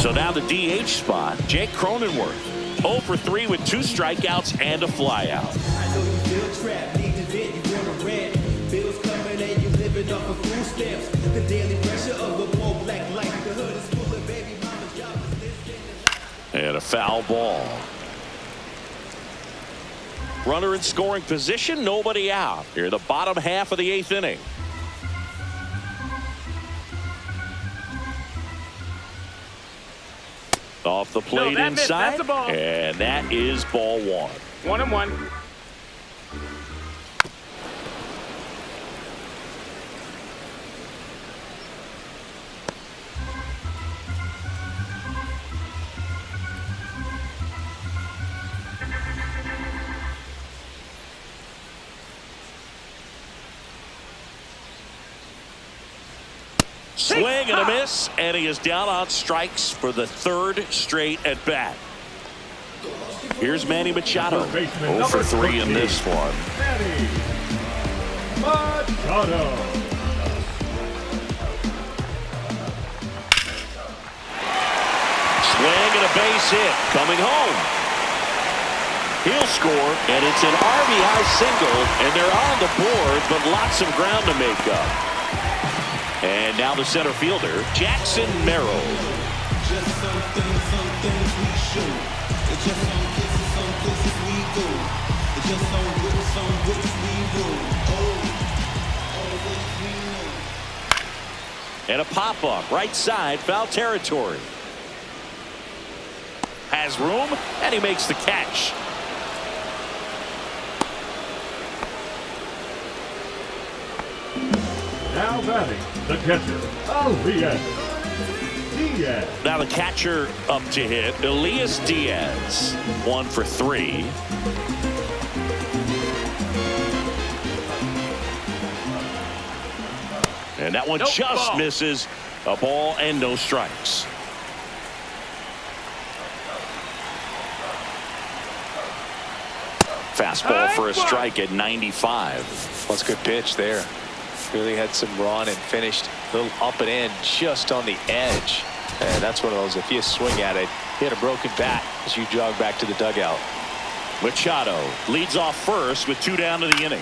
So now the DH spot, Jake Cronenworth. 0 for 3 with 2 strikeouts and a flyout. I know you feel trapped, need to vent, you want a rant. Bills coming and you living off of food stamps. The daily pressure of a more black life. The hood is full of baby mama's job. And a foul ball. Runner in scoring position, nobody out. Here, the bottom half of the 8th inning. Off the plate inside. That's a ball. And that is ball 1. 1-1. Swing and a miss, and he is down on strikes for the 3rd straight at bat. Here's Manny Machado. 0 for 3 in this one. Manny Machado. Swing and a base hit. Coming home. He'll score, and it's an RBI single, and they're on the board, but lots of ground to make up. And now the center fielder, Jackson Merrill. Just some things we show. It's just some places we go. It's just some whips we roll. Always we know. And a pop-up, right side, foul territory. Has room, and he makes the catch. Now batting, the catcher, Elias Diaz. Now the catcher up to hit, Elias Diaz. 1 for 3. And that one just misses. A ball and no strikes. Fastball for a strike at 95. That's a good pitch there. Really had some run and finished a little up and in just on the edge. And that's one of those, if you swing at it, hit a broken bat as you jog back to the dugout. Machado leads off first with 2 down to the inning.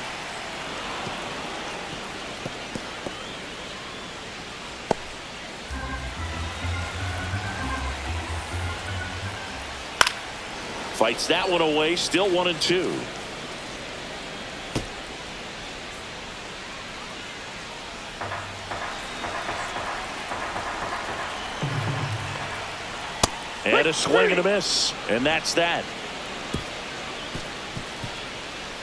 Fights that one away, still 1-2. And a swing and a miss, and that's that.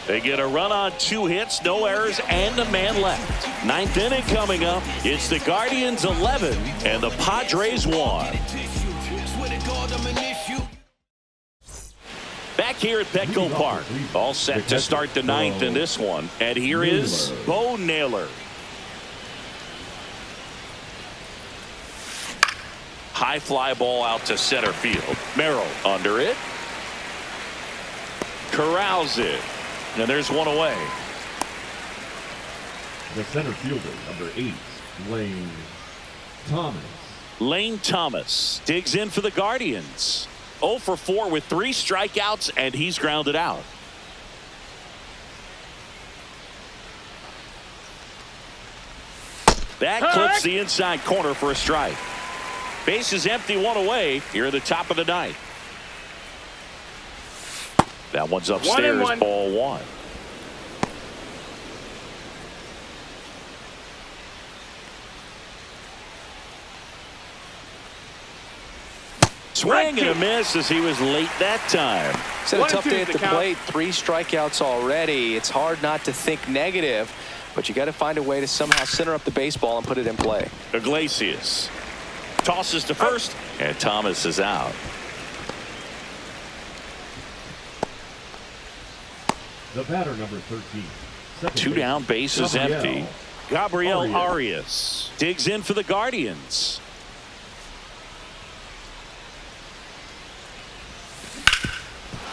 They get a run on 2 hits, no errors, and a man left. 9th inning coming up. It's the Guardians 11 and the Padres 1. Back here at Petco Park, all set to start the ninth in this one. And here is Bo Naylor. High fly ball out to center field. Merrill under it. Corrals it. And there's one away. The center fielder, number 8, Lane Thomas. Lane Thomas digs in for the Guardians. 0 for 4 with 3 strikeouts, and he's grounded out. That clips the inside corner for a strike. Base is empty, 1 away here at the top of the ninth. That one's upstairs, 1-1. ball 1. Swing and a miss as he was late that time. It's a tough day at the plate. 3 strikeouts already. It's hard not to think negative, but you got to find a way to somehow center up the baseball and put it in play. Iglesias tosses to first, and Thomas is out. The batter, number 13. 2 down, base is empty. Gabriel Arias digs in for the Guardians.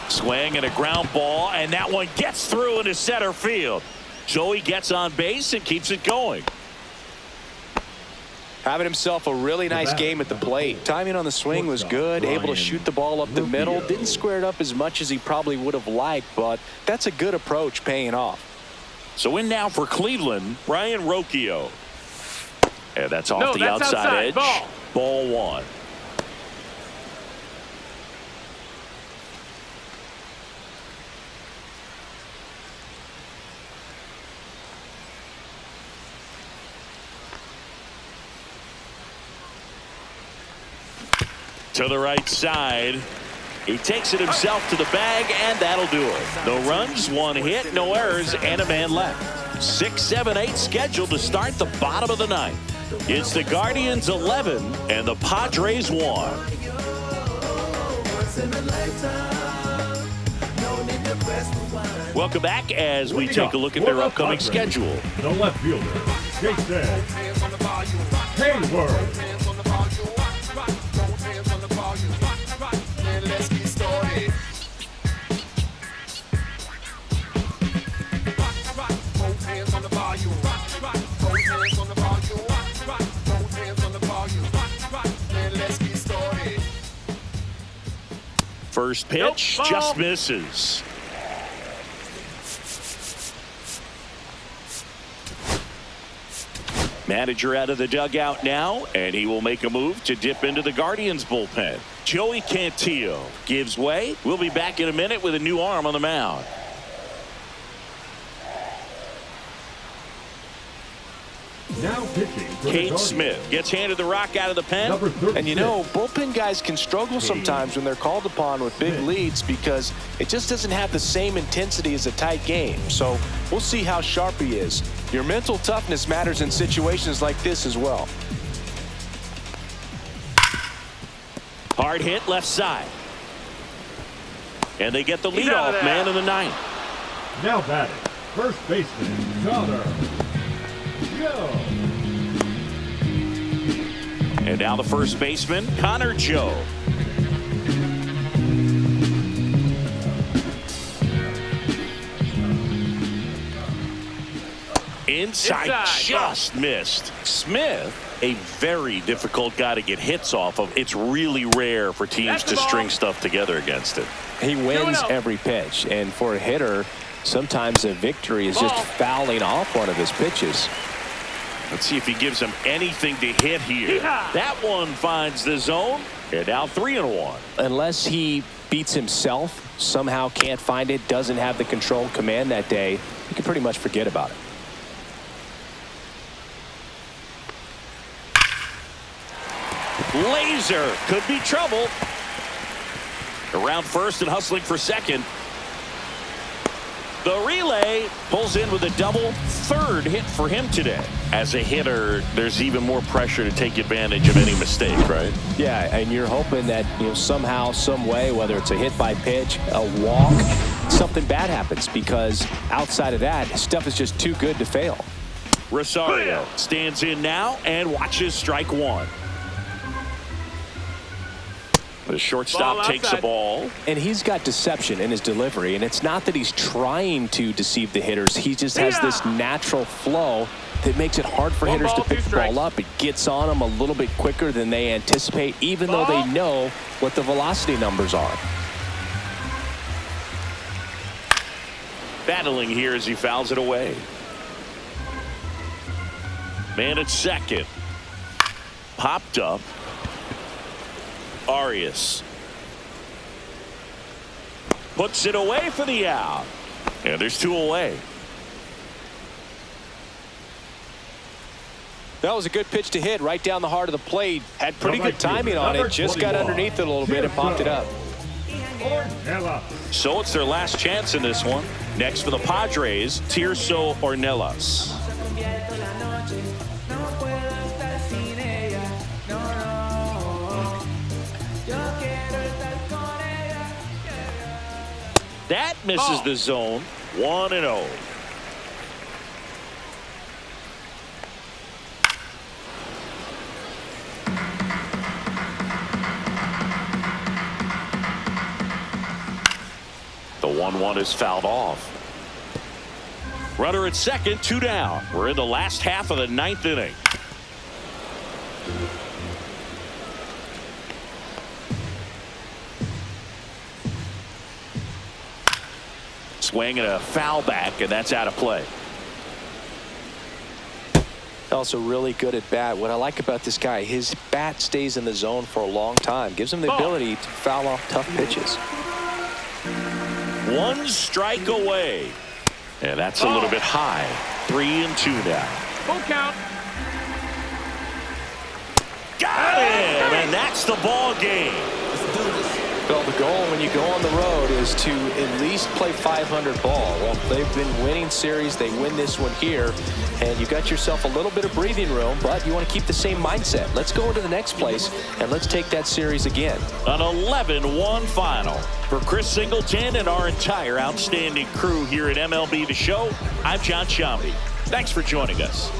Swing and a ground ball, and that one gets through into center field. Joey gets on base and keeps it going. Having himself a really nice game at the plate. Timing on the swing was good, able to shoot the ball up the middle. Didn't square it up as much as he probably would have liked, but that's a good approach paying off. So in now for Cleveland, Brian Rocchio. And that's off the outside edge. Ball 1. To the right side. He takes it himself to the bag, and that'll do it. No runs, 1 hit, no errors, and a man left. 6, 7, 8 scheduled to start the bottom of the ninth. It's the Guardians 11 and the Padres 1. Welcome back as we take a look at their upcoming schedule. The left fielder, Jason Hayward. First pitch just misses. Manager out of the dugout now, and he will make a move to dip into the Guardians bullpen. Joey Cantillo gives way. We'll be back in a minute with a new arm on the mound. Now pitching for Cade Smith gets handed the rock out of the pen. And you know, bullpen guys can struggle sometimes when they're called upon with big leads because it just doesn't have the same intensity as a tight game. So we'll see how sharp he is. Your mental toughness matters in situations like this as well. Hard hit left side. And they get the leadoff man in the ninth. Now batting, first baseman, Connor. And now the first baseman, Connor Joe. Inside just missed. Smith, a very difficult guy to get hits off of. It's really rare for teams to string stuff together against it. He wins every pitch, and for a hitter, sometimes a victory is just fouling off one of his pitches. Let's see if he gives him anything to hit here. That one finds the zone, and now 3-1. Unless he beats himself, somehow can't find it, doesn't have the control command that day, you can pretty much forget about it. Laser could be trouble. Around first and hustling for second. The relay pulls in with a double, third hit for him today. As a hitter, there's even more pressure to take advantage of any mistake, right? Yeah, and you're hoping that, somehow, some way, whether it's a hit by pitch, a walk, something bad happens, because outside of that, stuff is just too good to fail. Rosario stands in now and watches strike one. The shortstop takes the ball. And he's got deception in his delivery, and it's not that he's trying to deceive the hitters. He just has this natural flow that makes it hard for hitters to pick the ball up. It gets on them a little bit quicker than they anticipate, even though they know what the velocity numbers are. Battling here as he fouls it away. Man at second. Popped up. Arias puts it away for the out. And there's two away. That was a good pitch to hit right down the heart of the plate. Had pretty good timing on it. Just got underneath it a little bit and popped it up. So it's their last chance in this one. Next for the Padres, Tirso Ornelas. That misses the zone. 1-0. The 1-1 is fouled off. Runner at second, 2 down. We're in the last half of the 9th inning. Swing and a foul back, and that's out of play. Also really good at bat. What I like about this guy, his bat stays in the zone for a long time. Gives him the ability to foul off tough pitches. 1 strike away. And that's a little bit high. 3-2 now. Full count. Got him, and that's the ball game. Well, the goal when you go on the road is to at least play 500 ball. Well, they've been winning series. They win this one here, and you got yourself a little bit of breathing room, but you want to keep the same mindset. Let's go into the next place, and let's take that series again. An 11-1 final. For Chris Singleton and our entire outstanding crew here at MLB The Show, I'm John Shambi. Thanks for joining us.